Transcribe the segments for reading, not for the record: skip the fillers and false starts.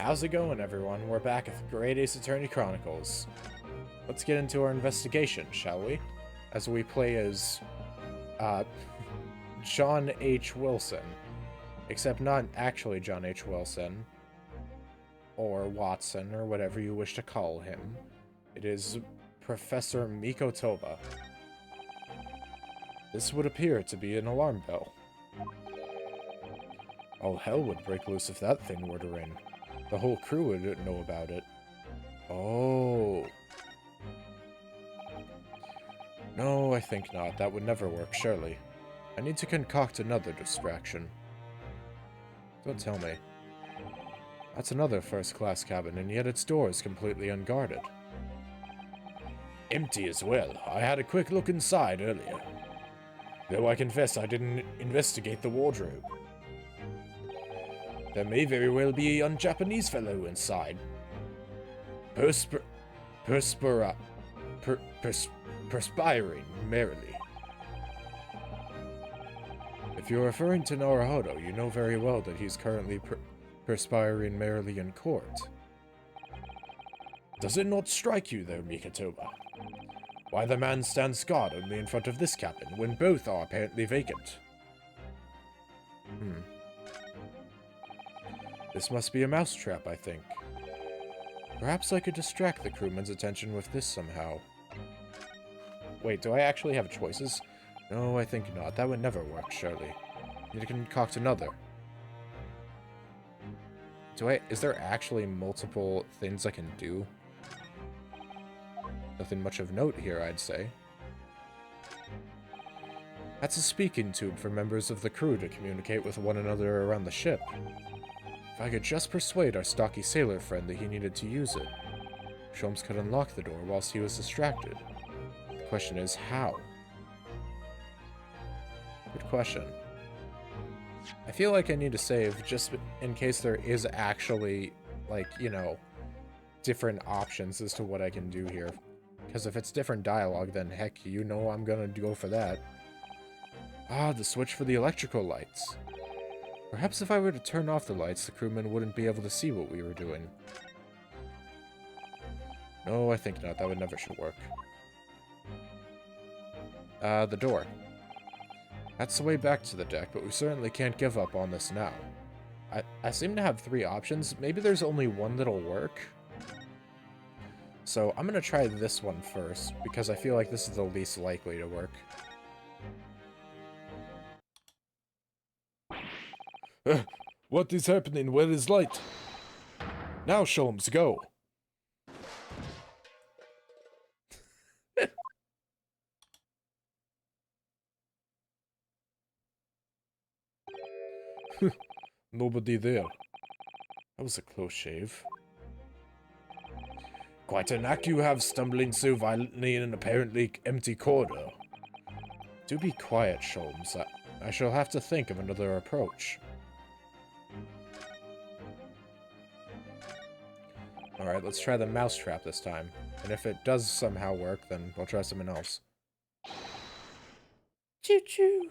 How's it going, everyone? We're back at the Great Ace Attorney Chronicles. Let's get into our investigation, shall we? As we play as, John H. Wilson. Except not actually John H. Wilson. Or Watson, or whatever you wish to call him. It is Professor Mikotoba. This would appear to be an alarm bell. All hell would break loose if that thing were to ring. The whole crew would know about it. Oh. No, I think not. That would never work, surely. I need to concoct another distraction. Don't tell me. That's another first-class cabin, and yet its door is completely unguarded. Empty as well. I had a quick look inside earlier. Though I confess I didn't investigate the wardrobe. There may very well be a young Japanese fellow inside. Perspiring merrily. If you're referring to Naruhodo, you know very well that he's currently perspiring merrily in court. Does it not strike you, though, Mikotoba? Why the man stands guard only in front of this cabin, when both are apparently vacant? This must be a mousetrap, I think. Perhaps I could distract the crewman's attention with this somehow. Wait, do I actually have choices? No, I think not. That would never work, surely. Need to concoct another. Is there actually multiple things I can do? Nothing much of note here, I'd say. That's a speaking tube for members of the crew to communicate with one another around the ship. If I could just persuade our stocky sailor friend that he needed to use it, Sholmes could unlock the door whilst he was distracted. The question is, how? Good question. I feel like I need to save just in case there is actually, like, you know, different options as to what I can do here. Because if it's different dialogue, then heck, you know I'm gonna go for that. Ah, the switch for the electrical lights. Perhaps if I were to turn off the lights, the crewmen wouldn't be able to see what we were doing. No, I think not. That would never should work. The door. That's the way back to the deck, but we certainly can't give up on this now. I seem to have 3 options. Maybe there's only one that'll work. So I'm gonna try this one first, because I feel like this is the least likely to work. What is happening? Where is light? Now, Sholmes, go! Nobody there. That was a close shave. Quite a knack you have, stumbling so violently in an apparently empty corridor. Do be quiet, Sholmes. I shall have to think of another approach. Alright, let's try the mousetrap this time. And if it does somehow work, then we'll try something else. Choo-choo!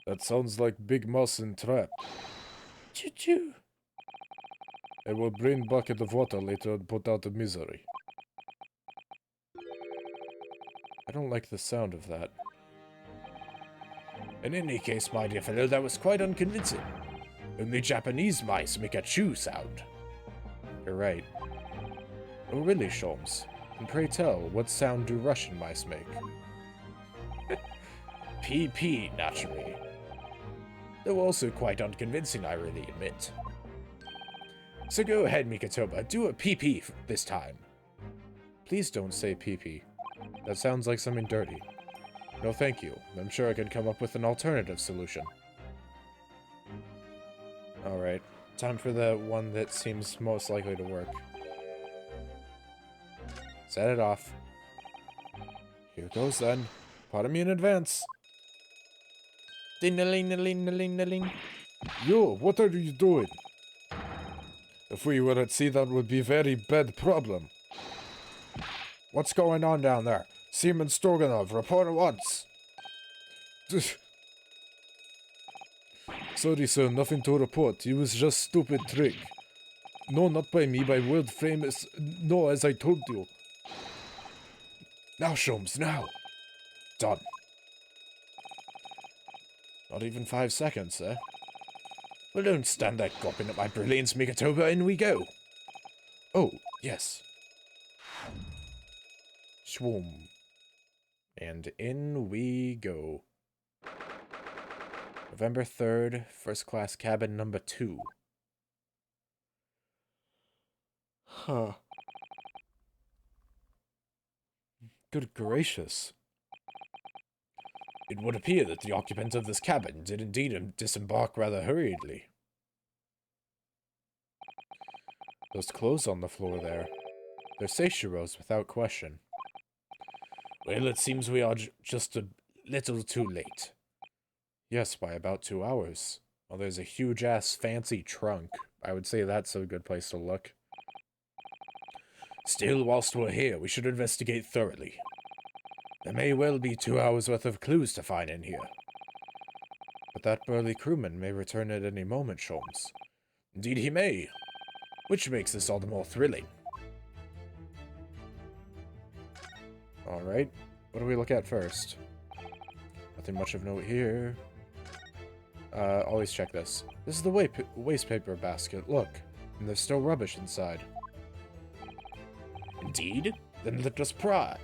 That sounds like Big Mouse and Trap. Choo-choo! I will bring bucket of water later and put out the misery. I don't like the sound of that. In any case, my dear fellow, that was quite unconvincing. Only Japanese mice make a chew sound. You're right. Oh, really, Sholmes? And pray tell, what sound do Russian mice make? PP, naturally. Though also quite unconvincing, I really admit. So go ahead, Mikotoba, do a PP this time. Please don't say PP. That sounds like something dirty. No thank you. I'm sure I could come up with an alternative solution. Alright, time for the one that seems most likely to work. Set it off. Here goes then. Pardon me in advance. Ding-a-ling-a-ling-a-ling-a-ling. Yo, what are you doing? If we were at sea, that would be a very bad problem. What's going on down there? Seaman Stroganov, report at once. Sorry, sir, nothing to report. It was just stupid trick. No, not by me, by world famous... No, as I told you. Now, Sholmes, now! Done. Not even 5 seconds, sir. Well, don't stand there gawping at my brilliance, Mikatoba, in we go. Oh, yes. Shwoom. And in we go. November 3rd, first class cabin number 2. Huh. Good gracious. It would appear that the occupant of this cabin did indeed disembark rather hurriedly. Those clothes on the floor there. They're Seishiro's without question. Well, it seems we are just a little too late. Yes, by about 2 hours. Well, there's a huge-ass fancy trunk. I would say that's a good place to look. Still, whilst we're here, we should investigate thoroughly. There may well be 2 hours worth of clues to find in here. But that burly crewman may return at any moment, Sholmes. Indeed he may. Which makes this all the more thrilling. Alright, what do we look at first? Nothing much of note here. Always check this. This is the waste paper basket, look. And there's still rubbish inside. Indeed? Then let us pry.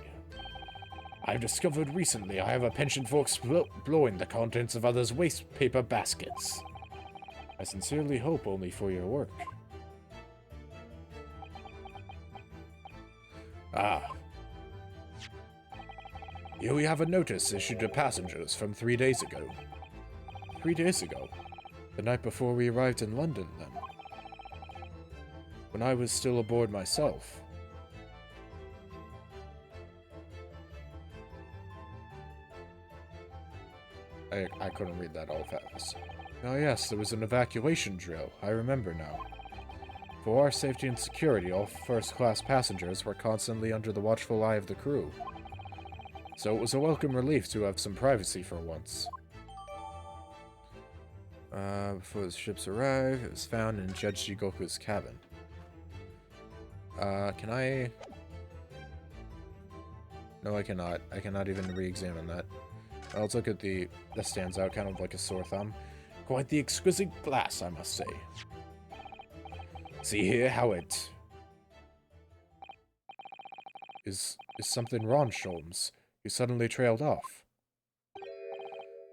I've discovered recently I have a penchant for exploring the contents of others' waste paper baskets. I sincerely hope only for your work. Ah. Here we have a notice issued to passengers from 3 days ago. 3 days ago? The night before we arrived in London, then. When I was still aboard myself. I couldn't read that all fast. Oh yes, there was an evacuation drill. I remember now. For our safety and security, all first-class passengers were constantly under the watchful eye of the crew. So it was a welcome relief to have some privacy for once. Before the ships arrived, it was found in Judge Jigoku's cabin. Can I... No, I cannot. I cannot even re-examine that. Let's look at that stands out kind of like a sore thumb. Quite the exquisite glass, I must say. See here how it... Is something wrong, Sholmes? You suddenly trailed off.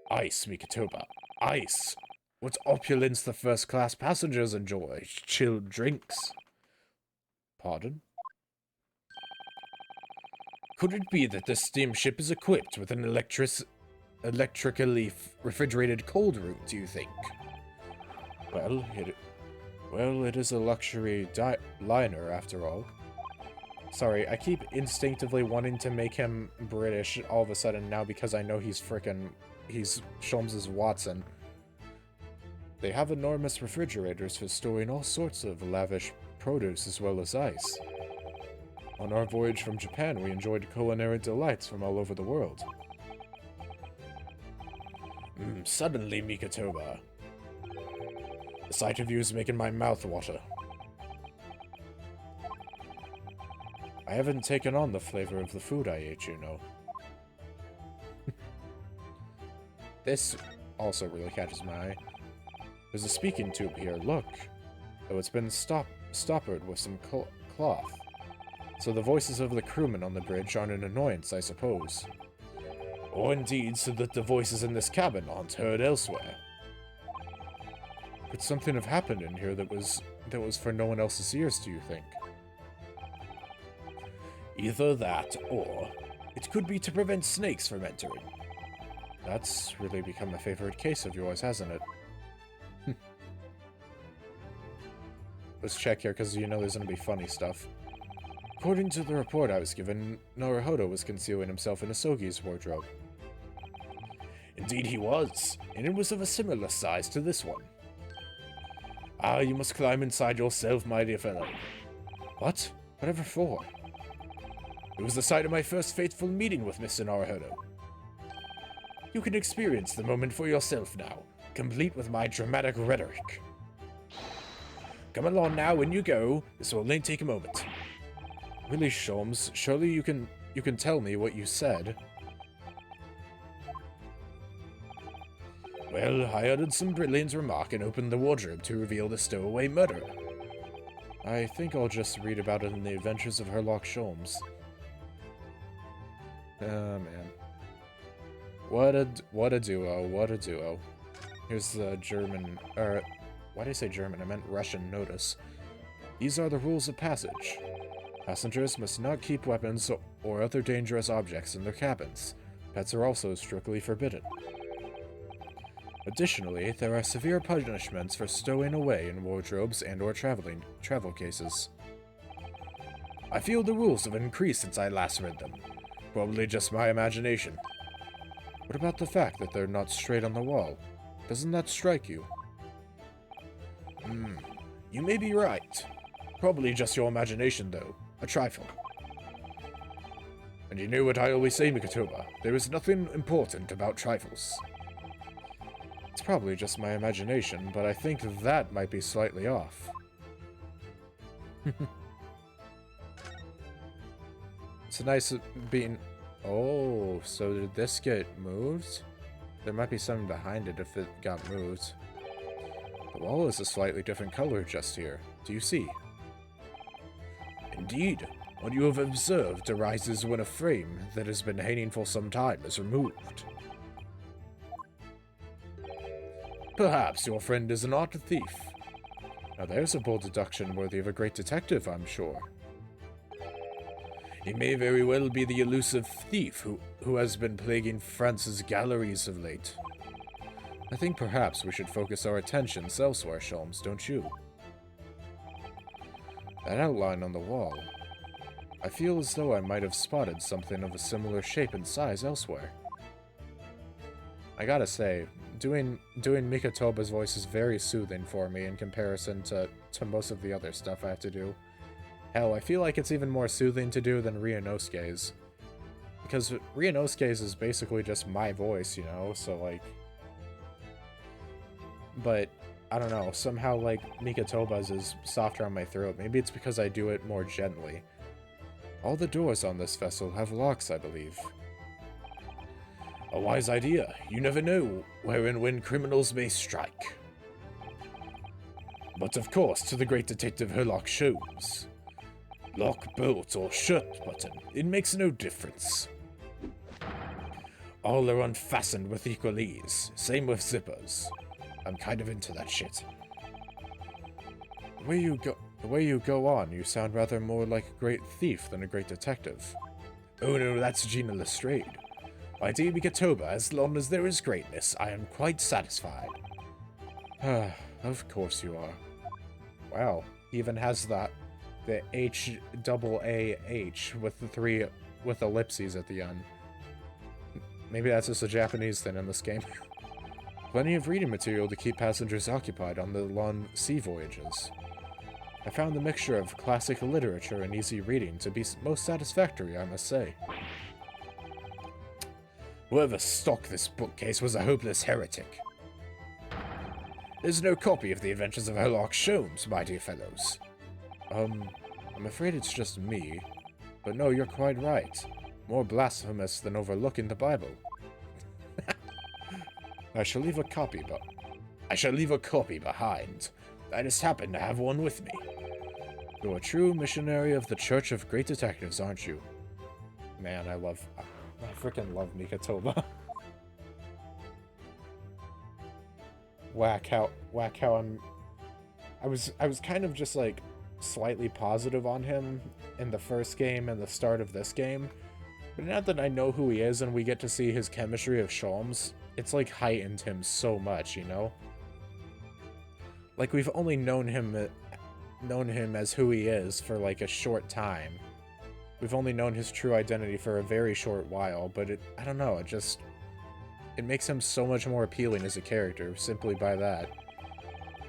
Ice, Mikatoba. Ice! What opulence the first-class passengers enjoy. Chilled drinks. Pardon? Could it be that this steamship is equipped with an electrically refrigerated cold room, do you think? Well, it is a luxury liner, after all. Sorry, I keep instinctively wanting to make him British all of a sudden now because I know he's Sholmes' Watson. They have enormous refrigerators for storing all sorts of lavish produce as well as ice. On our voyage from Japan, we enjoyed culinary delights from all over the world. Suddenly, Mikatoba. The sight of you is making my mouth water. I haven't taken on the flavor of the food I ate, you know. This also really catches my eye. There's a speaking tube here, look. Though it's been stoppered with some cloth. So the voices of the crewmen on the bridge aren't an annoyance, I suppose. Or indeed, so that the voices in this cabin aren't heard elsewhere. Could something have happened in here that was for no one else's ears, do you think? Either that, or it could be to prevent snakes from entering. That's really become a favorite case of yours, hasn't it? Let's check here, because you know there's going to be funny stuff. According to the report I was given, Naruhodo was concealing himself in Asogi's wardrobe. Indeed he was, and it was of a similar size to this one. Ah, you must climb inside yourself, my dear fellow. What? Whatever for? It was the site of my first fateful meeting with Mr. Naruhodo. You can experience the moment for yourself now. complete with my dramatic rhetoric. Come along now, in you go. This will only take a moment. Really, Sholmes, surely you can tell me what you said. Well, I uttered some brilliant remark and opened the wardrobe to reveal the stowaway murderer. I think I'll just read about it in the Adventures of Sherlock Sholmes. Oh, man. What a duo, what a duo. Here's the German, why did I say German? I meant Russian notice. These are the rules of passage. Passengers must not keep weapons or other dangerous objects in their cabins. Pets are also strictly forbidden. Additionally, there are severe punishments for stowing away in wardrobes and or travel cases. I feel the rules have increased since I last read them. Probably just my imagination. What about the fact that they're not straight on the wall? Doesn't that strike you? You may be right. Probably just your imagination, though. A trifle. And you know what I always say, Mikatoba. There is nothing important about trifles. It's probably just my imagination, but I think that might be slightly off. It's nice being... Oh, so did this get moved? There might be something behind it if it got moved. The wall is a slightly different color just here. Do you see? Indeed. What you have observed arises when a frame that has been hanging for some time is removed. Perhaps your friend is an art thief. Now there's a bold deduction worthy of a great detective, I'm sure. He may very well be the elusive thief who has been plaguing France's galleries of late. I think perhaps we should focus our attentions elsewhere, Sholmes, don't you? That outline on the wall. I feel as though I might have spotted something of a similar shape and size elsewhere. I gotta say, doing Mikatoba's voice is very soothing for me in comparison to most of the other stuff I have to do. Hell, I feel like it's even more soothing to do than Ryunosuke's. Because Ryunosuke's is basically just my voice, you know, so like... But, I don't know, somehow like Mikatoba's is softer on my throat. Maybe it's because I do it more gently. All the doors on this vessel have locks, I believe. A wise idea. You never know where and when criminals may strike. But of course, to the great detective Sherlock Sholmes. Lock, bolt, or shut button, it makes no difference. All are unfastened with equal ease. Same with zippers. I'm kind of into that shit. The way you go on, you sound rather more like a great thief than a great detective. Oh no, that's Gina Lestrade. My dear Mikatoba, as long as there is greatness, I am quite satisfied. Of course you are. Wow, he even has the H-double-A-H with the 3 with ellipses at the end. Maybe that's just a Japanese thing in this game. Plenty of reading material to keep passengers occupied on the long sea voyages. I found the mixture of classic literature and easy reading to be most satisfactory, I must say. Whoever stocked this bookcase was a hopeless heretic. There's no copy of the Adventures of Sherlock Sholmes, my dear fellows. I'm afraid it's just me. But no, you're quite right. More blasphemous than overlooking the Bible. I shall leave a copy behind. I just happen to have one with me. You're a true missionary of the Church of Great Detectives, aren't you? Man, I freaking love Mikatoba. Whack how I was kind of just like slightly positive on him in the first game and the start of this game. But now that I know who he is and we get to see his chemistry of Sholmes, it's like heightened him so much, you know? Like we've only known him as who he is for like a short time. We've only known his true identity for a very short while, but I don't know, it makes him so much more appealing as a character simply by that.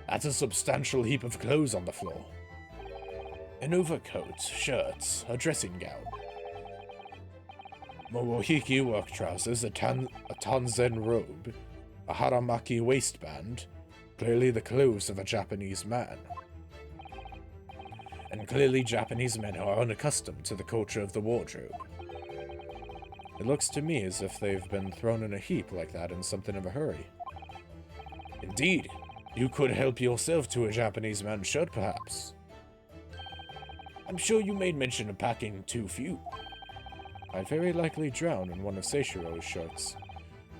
That's a substantial heap of clothes on the floor. An overcoat, shirts, a dressing gown. Momohiki work trousers, a Tanzen robe, A haramaki waistband, clearly the clothes of a Japanese man. And clearly Japanese men are unaccustomed to the culture of the wardrobe. It looks to me as if they've been thrown in a heap like that in something of a hurry. Indeed, you could help yourself to a Japanese man's shirt, perhaps. I'm sure you made mention of packing too few. I'd very likely drown in one of Seishiro's shirts.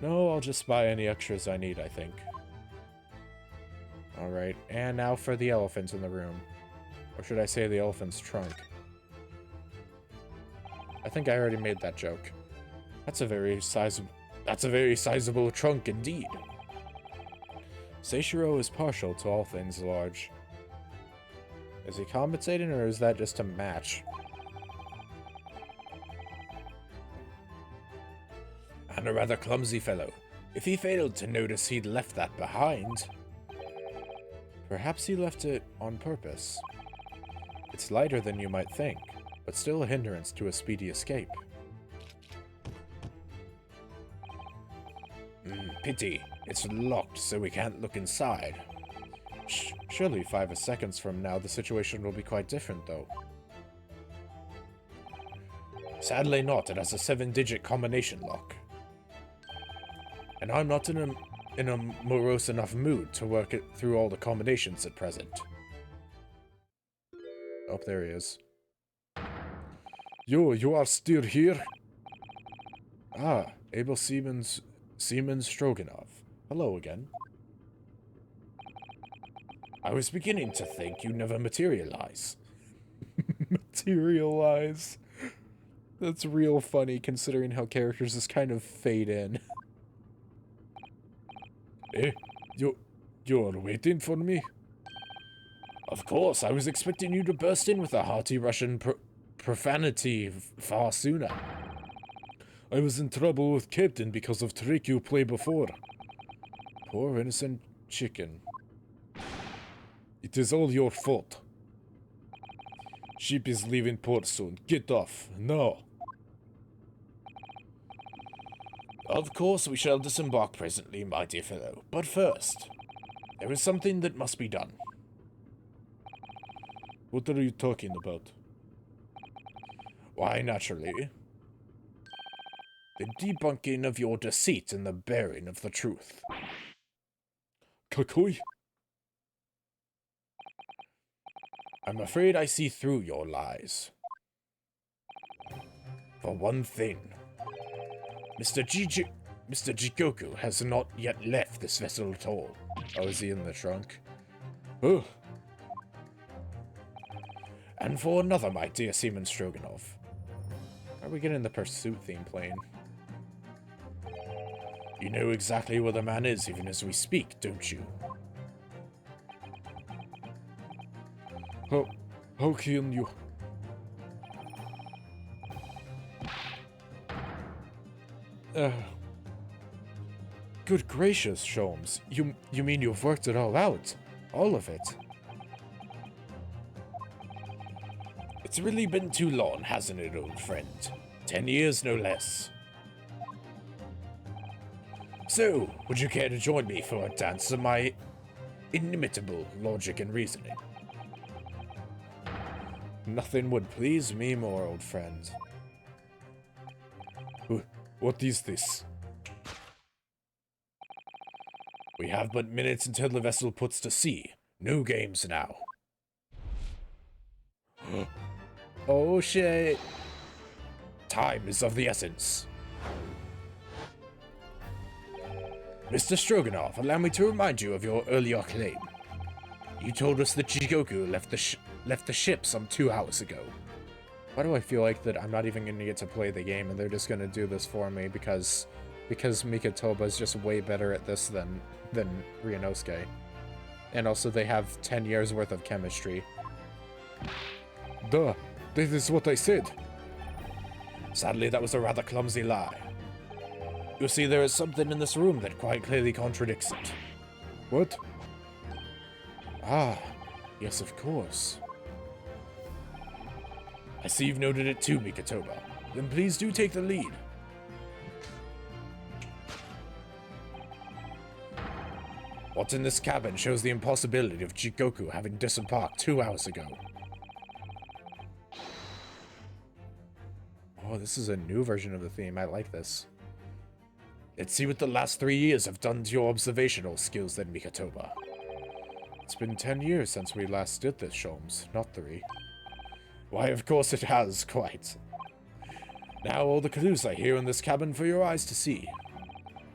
No, I'll just buy any extras I need, I think. Alright, and now for the elephant in the room. Or should I say the elephant's trunk? I think I already made that joke. That's a very sizable trunk indeed. Seishiro is partial to all things large. Is he compensating, or is that just a match? And a rather clumsy fellow. If he failed to notice he'd left that behind... Perhaps he left it on purpose. It's lighter than you might think, but still a hindrance to a speedy escape. Pity. It's locked, so we can't look inside. Surely 5 seconds from now, the situation will be quite different, though. Sadly not. It has a 7-digit combination lock. And I'm not in a morose enough mood to work it through all the combinations at present. Oh, there he is. Yo, you are still here? Ah, Abel Siemens Stroganoff. Hello again. I was beginning to think you never materialize. Materialize? That's real funny considering how characters just kind of fade in. Eh? You're waiting for me? Of course, I was expecting you to burst in with a hearty Russian profanity far sooner. I was in trouble with Captain because of trick you played before. Poor innocent chicken. It is all your fault. Ship is leaving port soon. Get off. No. Of course, we shall disembark presently, my dear fellow. But first, there is something that must be done. What are you talking about? Why, naturally, the debunking of your deceit and the bearing of the truth. Kakoi? I'm afraid I see through your lies. For one thing, Mr. Jigoku has not yet left this vessel at all. Oh, is he in the trunk? Oh. And for another, my dear Seaman Stroganoff. Are we getting the pursuit theme playing? You know exactly where the man is even as we speak, don't you? How can you... Good gracious, Sholmes. You mean you've worked it all out? All of it? It's really been too long, hasn't it, old friend? 10 years, no less. So, would you care to join me for a dance of my inimitable logic and reasoning? Nothing would please me more, old friend. What is this? We have but minutes until the vessel puts to sea. No games now. Oh shit. Time is of the essence. Mr. Stroganoff, allow me to remind you of your earlier claim. You told us that Jigoku left the ship some 2 hours ago. Why do I feel like that I'm not even going to get to play the game and they're just going to do this for me because Mikitoba is just way better at this than Ryunosuke. And also they have 10 years worth of chemistry. Duh, this is what I said. Sadly, that was a rather clumsy lie. You see, there is something in this room that quite clearly contradicts it. What? Ah, yes, of course. I see you've noted it too, Mikitoba. Then please do take the lead. What's in this cabin shows the impossibility of Jigoku having disembarked 2 hours ago. Oh, this is a new version of the theme. I like this. Let's see what the last 3 years have done to your observational skills then, Mikatoba. It's been 10 years since we last did this, Sholmes, not 3. Why, of course it has, quite. Now all the clues are here in this cabin for your eyes to see.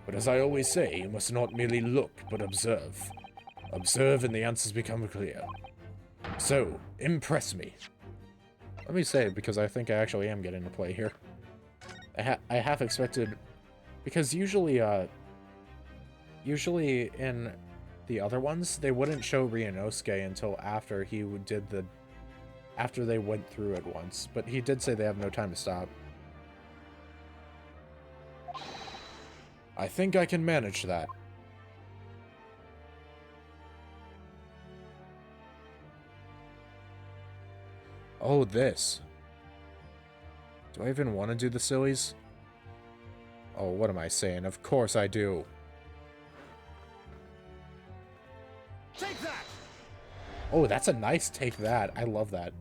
But as I always say, you must not merely look, but observe. Observe and the answers become clear. So, impress me. Let me say it because I think I actually am getting to play here. I half expected... Because usually in the other ones, they wouldn't show Ryunosuke until after he did the... After they went through it once. But he did say they have no time to stop. I think I can manage that. Oh, this. Do I even want to do the sillies? Oh, what am I saying? Of course I do. Take that! Oh, that's a nice take that. I love that.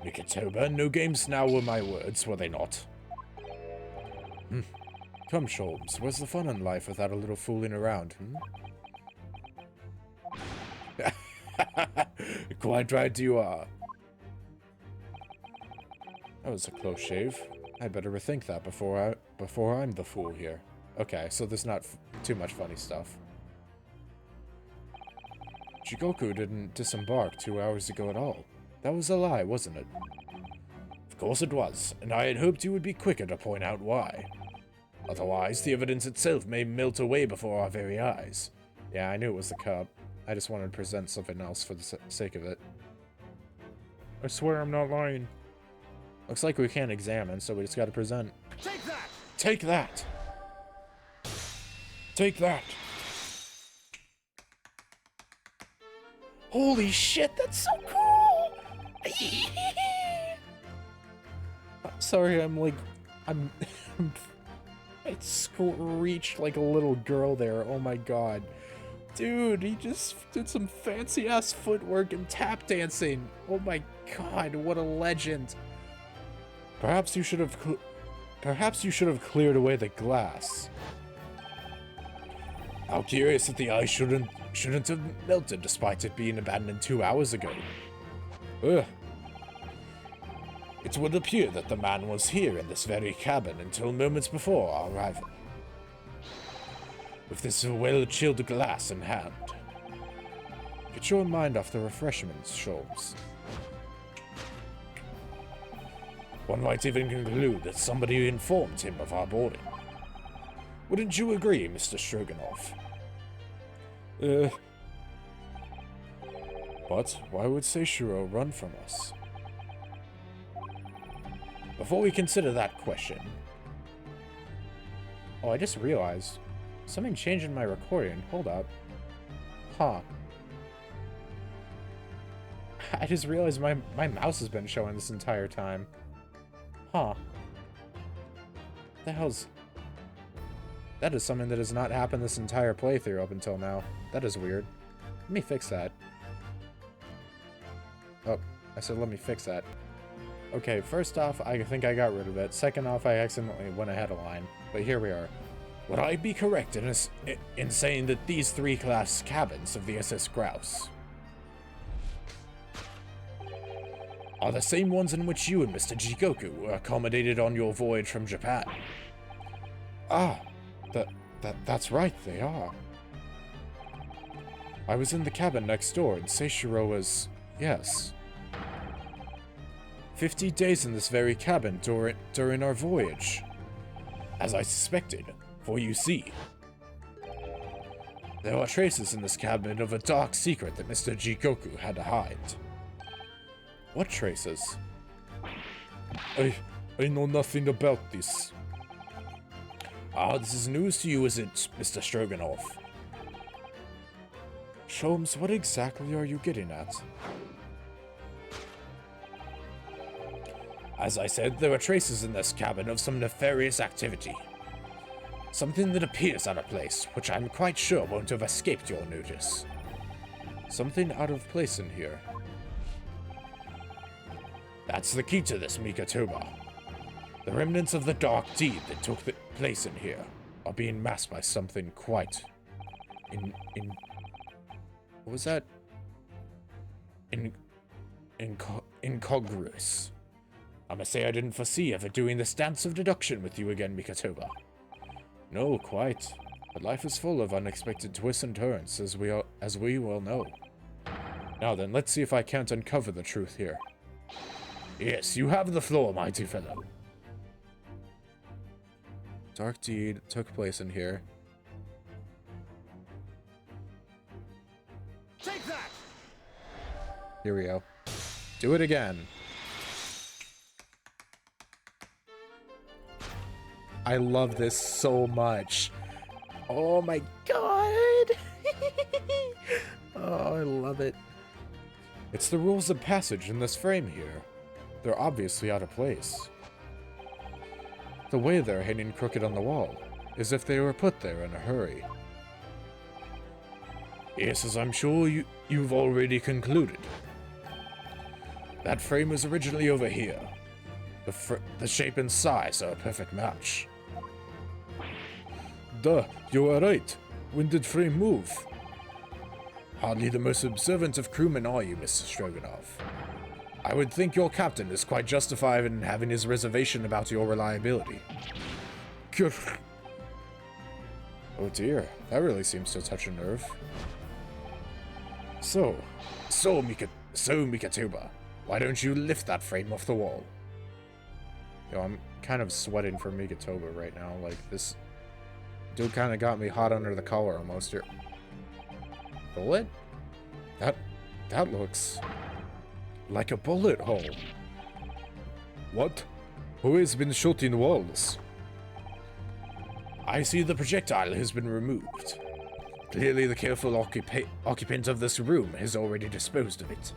Mikatoba, no games now were my words, were they not? Come, Sholmes, where's the fun in life without a little fooling around, Quite right you are. That was a close shave. I better rethink that before I'm the fool here. Okay, so there's not too much funny stuff. Jigoku didn't disembark 2 hours ago at all. That was a lie, wasn't it? Of course it was, and I had hoped you would be quicker to point out why. Otherwise, the evidence itself may melt away before our very eyes. Yeah, I knew it was the cup. I just wanted to present something else for the sake of it. I swear I'm not lying. Looks like we can't examine, so we just gotta present. Take that! Take that! Take that! Holy shit, that's so cool! Sorry, I screeched like a little girl there. Oh my god. Dude, he just did some fancy-ass footwork and tap dancing. Oh my god, what a legend. Perhaps you should have cleared away the glass. How curious that the ice shouldn't have melted despite it being abandoned 2 hours ago. Ugh. It would appear that the man was here in this very cabin until moments before our arrival. With this well-chilled glass in hand. Get your mind off the refreshments, Sholmes. One might even conclude that somebody informed him of our boarding. Wouldn't you agree, Mr. Stroganoff? But why would Seishiro run from us? Before we consider that question... Oh, I just realized. Something changed in my recording. Hold up. Huh. I just realized my mouse has been showing this entire time. Huh. What the hell's... That is something that has not happened this entire playthrough up until now. That is weird. Let me fix that. Oh, I said let me fix that. Okay, first off, I think I got rid of it. Second off, I accidentally went ahead a line. But here we are. Would I be correct in saying that these 3 class cabins of the SS Grouse are the same ones in which you and Mr. Jigoku were accommodated on your voyage from Japan? Ah, that's right, they are. I was in the cabin next door, and Seishiro was... yes. 50 days in this very cabin during our voyage. As I suspected, for you see, there are traces in this cabin of a dark secret that Mr. Jigoku had to hide. What traces? I know nothing about this. Ah, this is news to you, is it, Mr. Stroganoff? Sholmes, what exactly are you getting at? As I said, there are traces in this cabin of some nefarious activity. Something that appears out of place, which I'm quite sure won't have escaped your notice. Something out of place in here. That's the key to this, Mikatoba. The remnants of the dark deed that took place in here are being masked by something quite... what was that? Incongruous. I must say I didn't foresee ever doing this dance of deduction with you again, Mikatoba. No, quite. But life is full of unexpected twists and turns, as we well know. Now then, let's see if I can't uncover the truth here. Yes, you have the floor, mighty fellow. Dark deed took place in here. Take that! Here we go. Do it again. I love this so much. Oh my god! Oh, I love it. It's the rules of passage in this frame here. They're obviously out of place. The way they're hanging crooked on the wall, as if they were put there in a hurry. Yes, as I'm sure you've already concluded. That frame was originally over here. The shape and size are a perfect match. Duh, you are right. When did frame move? Hardly the most observant of crewmen are you, Mr. Stroganoff. I would think your captain is quite justified in having his reservation about your reliability. Oh dear, that really seems to touch a nerve. So Mikatoba, why don't you lift that frame off the wall? Yo, I'm kind of sweating for Mikatoba right now. Like, this dude kind of got me hot under the collar almost here. Bullet? That looks like a bullet hole. What? Who has been shooting walls? I see the projectile has been removed. Clearly the careful occupant of this room has already disposed of it.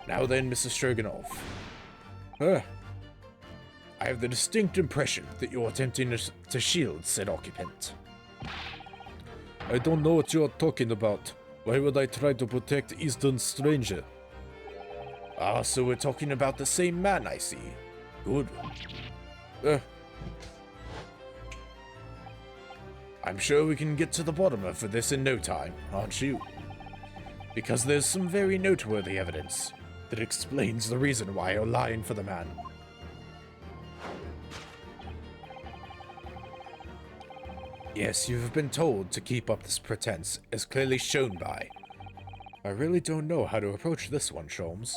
Now then, Mr. Stroganoff. I have the distinct impression that you're attempting to shield said occupant. I don't know what you're talking about. Why would I try to protect Eastern stranger? Ah, so we're talking about the same man, I see. Good. I'm sure we can get to the bottom of this in no time, aren't you? Because there's some very noteworthy evidence that explains the reason why you're lying for the man. Yes, you've been told to keep up this pretense, as clearly shown by... I really don't know how to approach this one, Sholmes.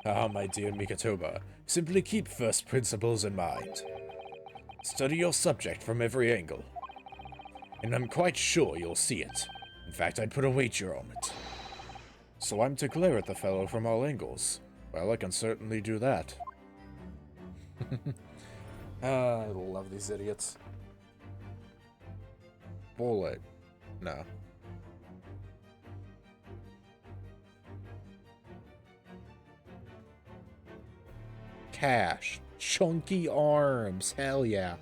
Ah, my dear Mikatoba, simply keep first principles in mind. Study your subject from every angle. And I'm quite sure you'll see it. In fact, I'd put a wager on it. So I'm to glare at the fellow from all angles. Well, I can certainly do that. I love these idiots. Bullet. No. Cash. Chunky arms. Hell yeah.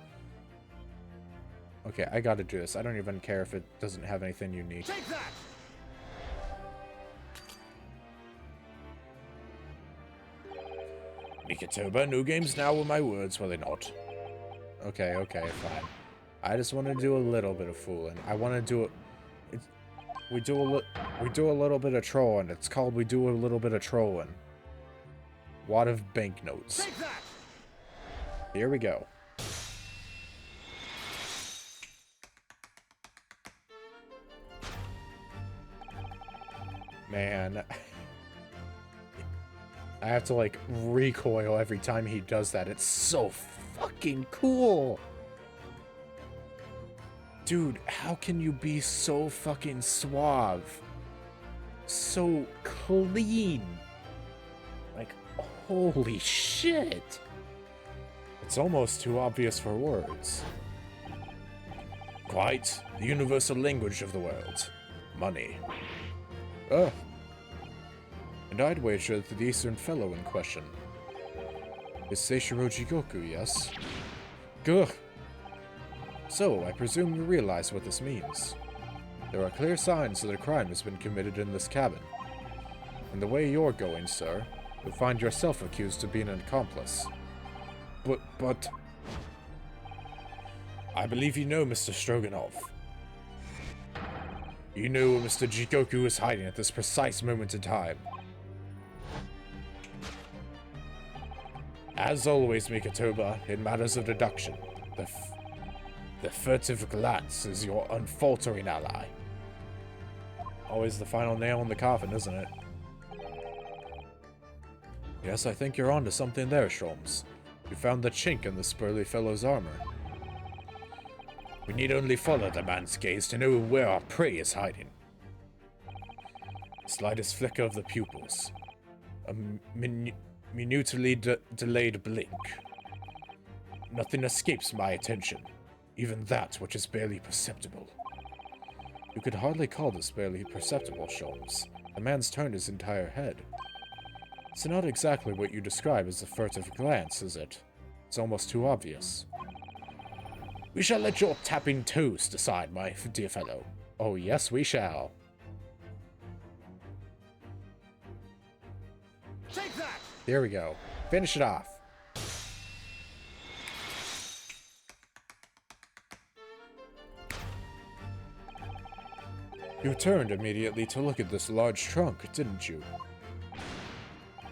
Okay, I gotta do this. I don't even care if it doesn't have anything unique. Take that! Mikatoba, no games now were my words, were they not? Okay, fine. I just want to do a little bit of fooling. I want to do it. We do a little bit of trolling. It's called we do a little bit of trolling. Wad of banknotes. Take that! Here we go. Man. I have to, like, recoil every time he does that. It's so fucking cool. Dude, how can you be so fucking suave? So clean. Like, holy shit. It's almost too obvious for words. Quite the universal language of the world. Money. Ugh. And I'd wager that the Eastern fellow in question is Seishiro Jigoku, yes? Gugh! So, I presume you realize what this means. There are clear signs that a crime has been committed in this cabin. And the way you're going, sir, you'll find yourself accused of being an accomplice. But... I believe you know Mr. Stroganoff. You know where Mr. Jigoku is hiding at this precise moment in time. As always, Mikotoba, in matters of deduction, the furtive glance is your unfaltering ally. Always the final nail in the coffin, isn't it? Yes, I think you're onto something there, Sholmes. You found the chink in this burly fellow's armor. We need only follow the man's gaze to know where our prey is hiding. Slightest flicker of the pupils. A minutely delayed blink. Nothing escapes my attention, even that which is barely perceptible. You could hardly call this barely perceptible, Sholmes. The man's turned his entire head. It's not exactly what you describe as a furtive glance, is it? It's almost too obvious. We shall let your tapping toes decide, my dear fellow. Oh yes, we shall. Take that! There we go. Finish it off. You turned immediately to look at this large trunk, didn't you?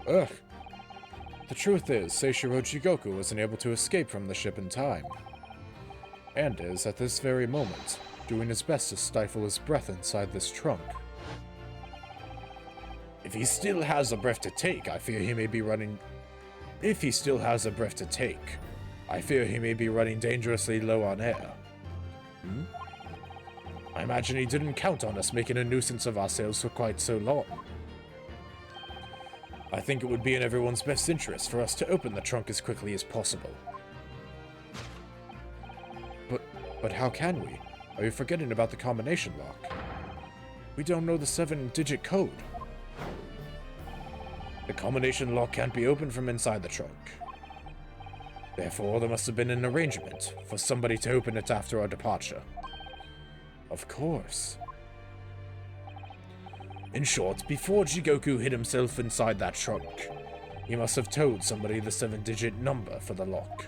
Ugh. The truth is, Seishiro Jigoku wasn't able to escape from the ship in time. And is, at this very moment, doing his best to stifle his breath inside this trunk. If he still has a breath to take, I fear he may be running... If he still has a breath to take, I fear he may be running dangerously low on air. Hmm? I imagine he didn't count on us making a nuisance of ourselves for quite so long. I think it would be in everyone's best interest for us to open the trunk as quickly as possible. But how can we? Are you forgetting about the combination lock? We don't know the 7-digit code. The combination lock can't be opened from inside the trunk. Therefore, there must have been an arrangement for somebody to open it after our departure. Of course. In short, before Jigoku hid himself inside that trunk, he must have told somebody the 7-digit number for the lock.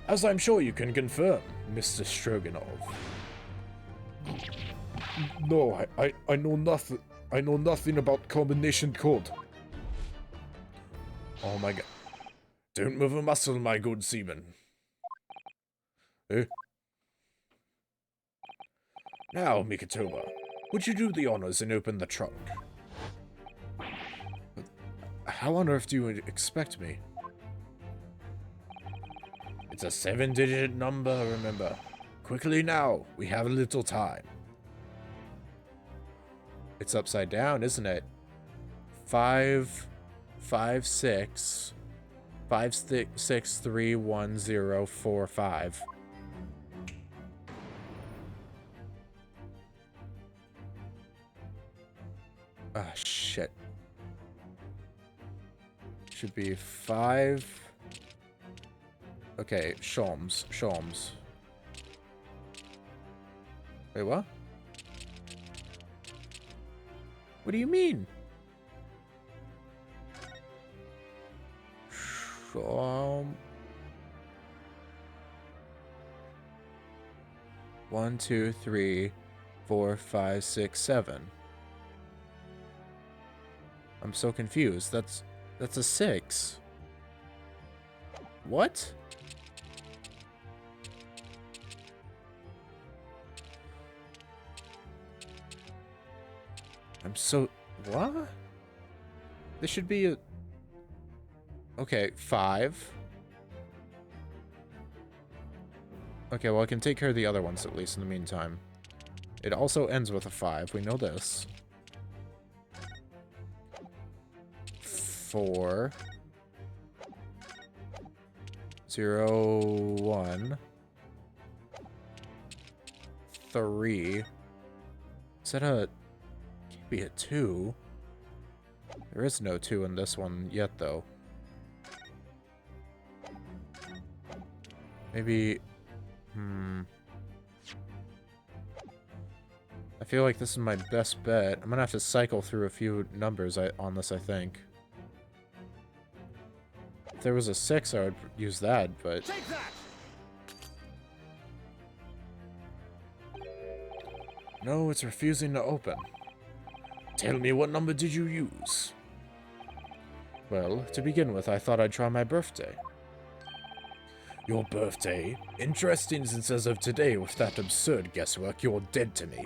As I'm sure you can confirm, Mr. Stroganoff. No, I know nothing. I know nothing about combination code. Oh my god. Don't move a muscle, my good seaman. Eh? Now, Mikotoba, would you do the honors and open the trunk? How on earth do you expect me? It's a 7-digit number, remember. Quickly now, we have a little time. It's upside down, isn't it? 5, 5, 6, 5, 6, 3, 1, 0, 4, 5. Ah, shit. Should be 5. Okay, Sholmes. Wait, what? What do you mean? Sholm. 1, 2, 3, 4, 5, 6, 7. I'm so confused. That's a 6. What? I'm so... What? This should be a... Okay, 5. Okay, well, I can take care of the other ones at least in the meantime. It also ends with a 5. We know this. 4. 0, 1. 3. Is that a... Can't be a 2. There is no 2 in this one yet, though. Maybe... I feel like this is my best bet. I'm gonna have to cycle through a few numbers on this, I think. If there was a 6, I would use that, but... Take that! No, it's refusing to open. Tell me, what number did you use? Well, to begin with, I thought I'd try my birthday. Your birthday? Interesting, since as of today, with that absurd guesswork, you're dead to me.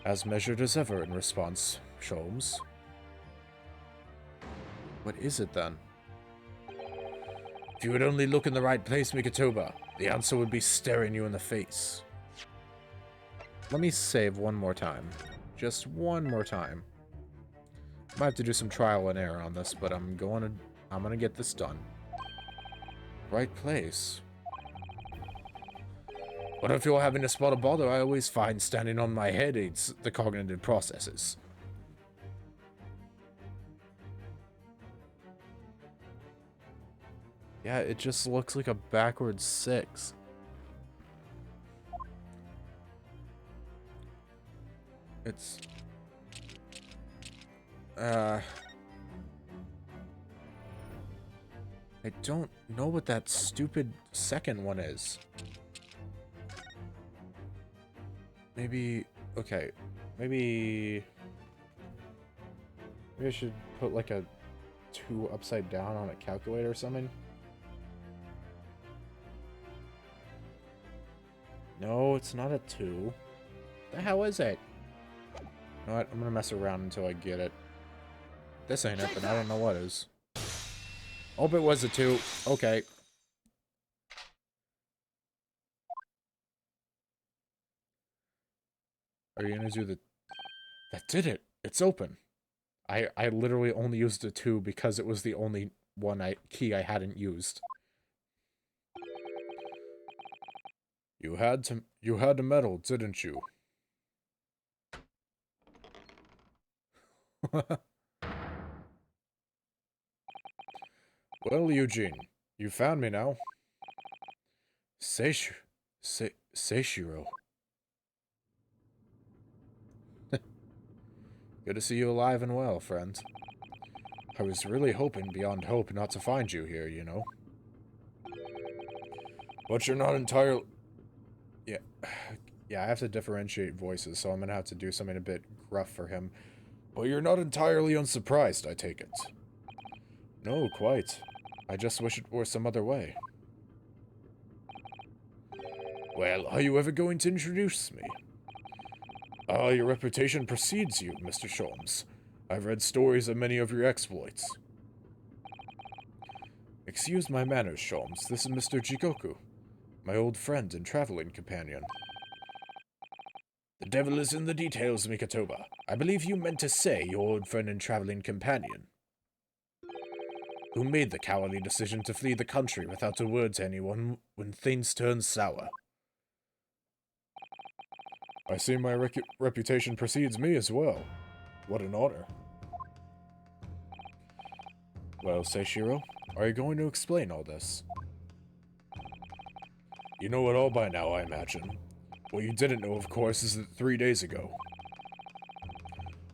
As measured as ever in response, Sholmes. What is it, then? If you would only look in the right place, Mikatoba, the answer would be staring you in the face. Let me save one more time. Just one more time. Might have to do some trial and error on this, but I'm gonna get this done. Right place. What if you're having a spot of bother? I always find standing on my head aids the cognitive processes. Yeah, it just looks like a backwards 6. It's... I don't know what that stupid second one is. Maybe... Okay. Maybe I should put like a 2 upside down on a calculator or something. No, it's not a 2. The hell is it? You know what? I'm gonna mess around until I get it. This ain't it, but I don't know what is. Hope it was a 2. Okay. Are you gonna do the... That did it! It's open! I literally only used a 2 because it was the only key I hadn't used. You had to meddle, didn't you? Well, Eugene, you found me now. Seishiro. Good to see you alive and well, friend. I was really hoping beyond hope not to find you here, you know. But you're not entirely... Yeah. Yeah, I have to differentiate voices, so I'm gonna have to do something a bit gruff for him. But you're not entirely unsurprised, I take it. No, quite. I just wish it were some other way. Well, are you ever going to introduce me? Your reputation precedes you, Mr. Sholmes. I've read stories of many of your exploits. Excuse my manners, Sholmes. This is Mr. Jikoku, my old friend and traveling companion. The devil is in the details, Mikatoba. I believe you meant to say your old friend and traveling companion. Who made the cowardly decision to flee the country without a word to anyone when things turned sour. I see my reputation precedes me as well. What an honor. Well, Seishiro, are you going to explain all this? You know it all by now, I imagine. What you didn't know, of course, is that 3 days ago,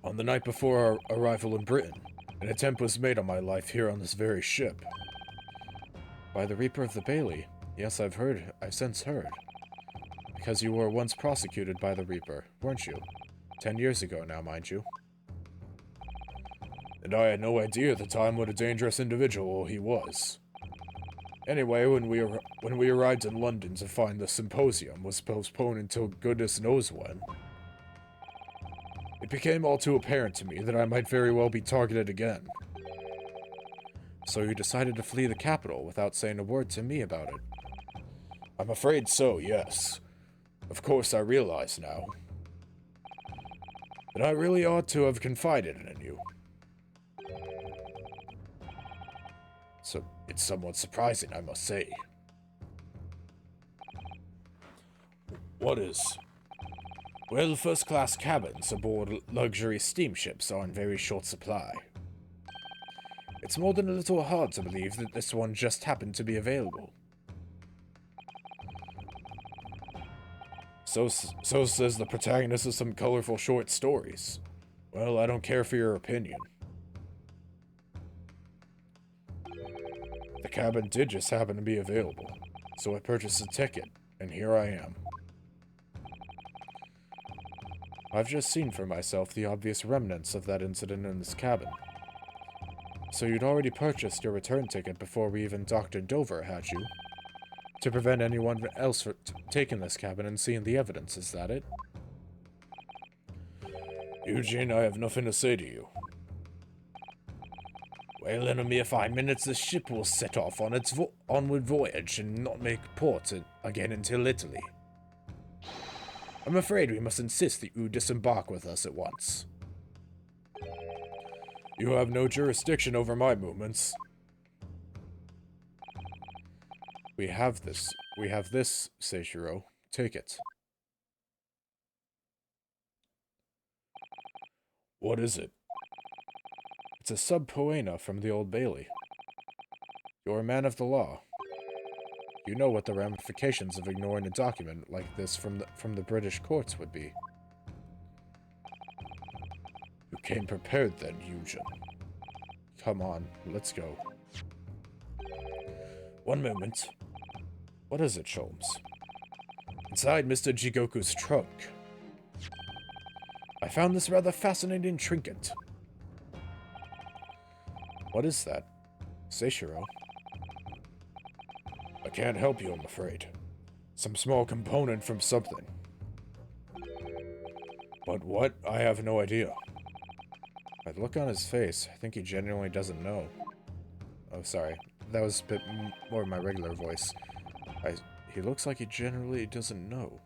on the night before our arrival in Britain, an attempt was made on my life here on this very ship. By the Reaper of the Bailey. Yes, I've since heard. Because you were once prosecuted by the Reaper, weren't you? 10 years ago now, mind you. And I had no idea at the time what a dangerous individual he was. Anyway, when we arrived in London to find the symposium was postponed until goodness knows when, it became all too apparent to me that I might very well be targeted again. So you decided to flee the capital without saying a word to me about it? I'm afraid so, yes. Of course, I realize now that I really ought to have confided in you. So, it's somewhat surprising, I must say. What is? Well, first-class cabins aboard luxury steamships are in very short supply. It's more than a little hard to believe that this one just happened to be available. So says the protagonist of some colorful short stories. Well, I don't care for your opinion. The cabin did just happen to be available, so I purchased a ticket, and here I am. I've just seen for myself the obvious remnants of that incident in this cabin. So you'd already purchased your return ticket before we even docked in Dover, had you? To prevent anyone else from taking this cabin and seeing the evidence, is that it? Eugene, I have nothing to say to you. Well, in a mere 5 minutes, the ship will set off on its onward voyage and not make port again until Italy. I'm afraid we must insist that you disembark with us at once. You have no jurisdiction over my movements. We have this, Seishiro. Take it. What is it? It's a sub poena from the Old Bailey. You're a man of the law. You know what the ramifications of ignoring a document like this from the British courts would be. You came prepared then, Eugen. Come on, let's go. One moment. What is it, Sholmes? Inside Mr. Jigoku's trunk. I found this rather fascinating trinket. What is that? Seishiro? I can't help you, I'm afraid. Some small component from something. But what? I have no idea. By the look on his face, I think he genuinely doesn't know. Oh, sorry. That was a bit more of my regular voice. He looks like he generally doesn't know.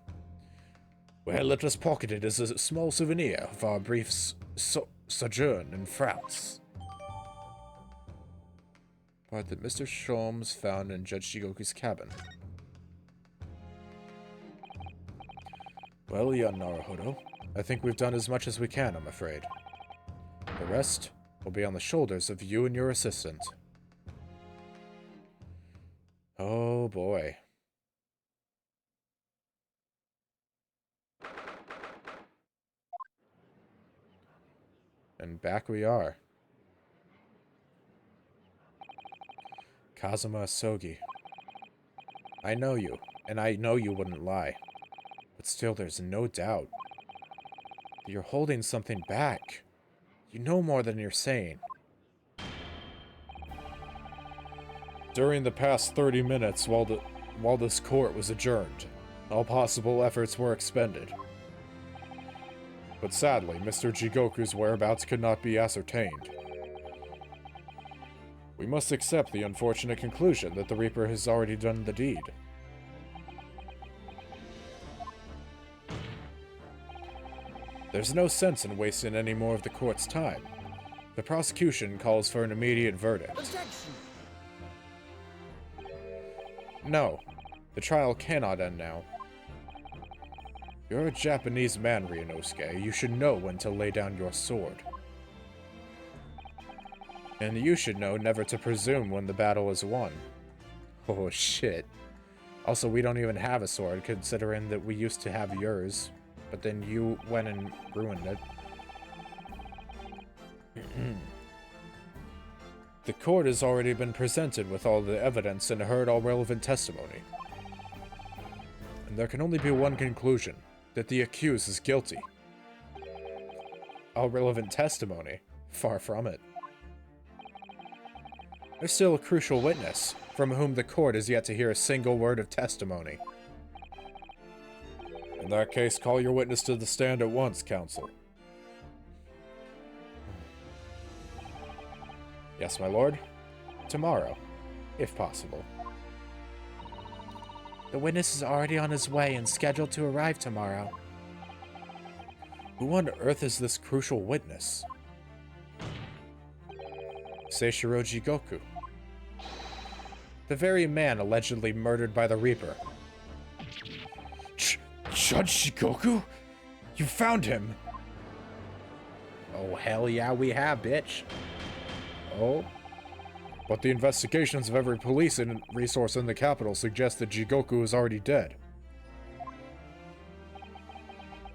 Well, let us pocket it as a small souvenir of our brief sojourn in France. Part that Mr. Sholmes found in Judge Jigoku's cabin. Well, young Naruhodo, I think we've done as much as we can, I'm afraid. The rest will be on the shoulders of you and your assistant. Oh boy. And back we are. Kazuma Asogi. I know you, and I know you wouldn't lie. But still, there's no doubt that you're holding something back. You know more than you're saying. During the past 30 minutes, while this court was adjourned, all possible efforts were expended. But sadly, Mr. Jigoku's whereabouts could not be ascertained. We must accept the unfortunate conclusion that the Reaper has already done the deed. There's no sense in wasting any more of the court's time. The prosecution calls for an immediate verdict. Objection! No, the trial cannot end now. You're a Japanese man, Ryunosuke. You should know when to lay down your sword. And you should know never to presume when the battle is won. Oh shit. Also, we don't even have a sword, considering that we used to have yours. But then you went and ruined it. The court has already been presented with all the evidence and heard all relevant testimony. And there can only be one conclusion, that the accused is guilty. All relevant testimony? Far from it. There's still a crucial witness, from whom the court has yet to hear a single word of testimony. In that case, call your witness to the stand at once, counsel. Yes, my lord. Tomorrow, if possible. The witness is already on his way and scheduled to arrive tomorrow. Who on earth is this crucial witness? Seishiro Jigoku. The very man allegedly murdered by the Reaper. Judge Jigoku? You found him? Oh, hell yeah, we have, bitch. Oh? But the investigations of every police resource in the capital suggest that Jigoku is already dead.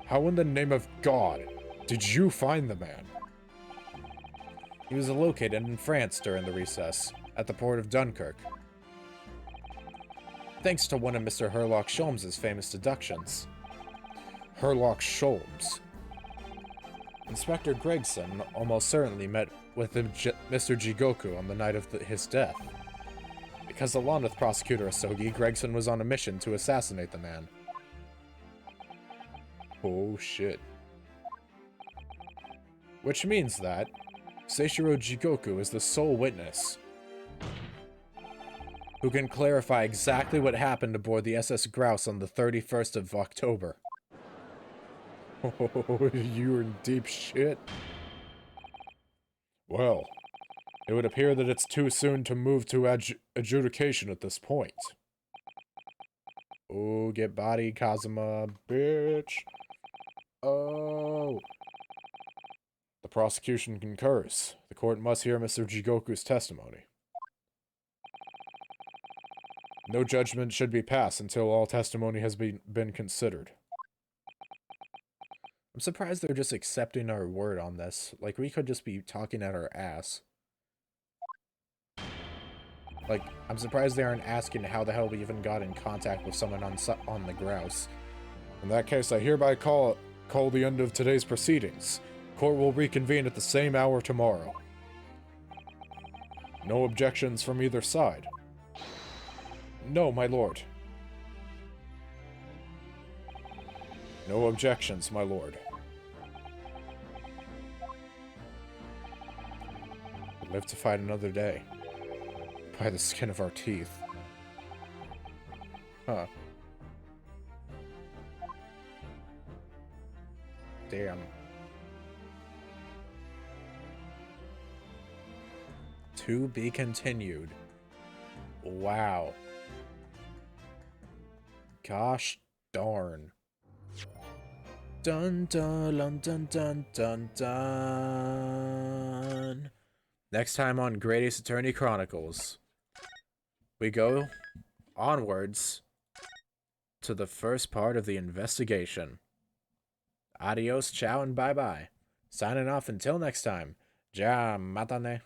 How in the name of God did you find the man? He was located in France during the recess, at the port of Dunkirk. Thanks to one of Mr. Herlock Sholmes' famous deductions. Herlock Sholmes. Inspector Gregson almost certainly met with Mr. Jigoku on the night of his death. Because along with Prosecutor Asogi, Gregson was on a mission to assassinate the man. Oh shit. Which means that Seishiro Jigoku is the sole witness who can clarify exactly what happened aboard the SS Grouse on the 31st of October. Oh, you're in deep shit. Well, it would appear that it's too soon to move to adjudication at this point. Oh, get body, Kazuma, bitch. Oh. The prosecution concurs. The court must hear Mr. Jigoku's testimony. No judgment should be passed until all testimony has been considered. I'm surprised they're just accepting our word on this. Like, we could just be talking at our ass. Like, I'm surprised they aren't asking how the hell we even got in contact with someone on the Grouse. In that case, I hereby call the end of today's proceedings. Court will reconvene at the same hour tomorrow. No objections from either side. No, my lord. No objections, my lord. We live to fight another day. By the skin of our teeth. Huh. Damn. To be continued. Wow. Gosh darn. Dun dun dun dun dun dun dun. Next time on Great Ace Attorney Chronicles, we go onwards to the first part of the investigation. Adios, ciao, and bye-bye. Signing off until next time. Ja, matane.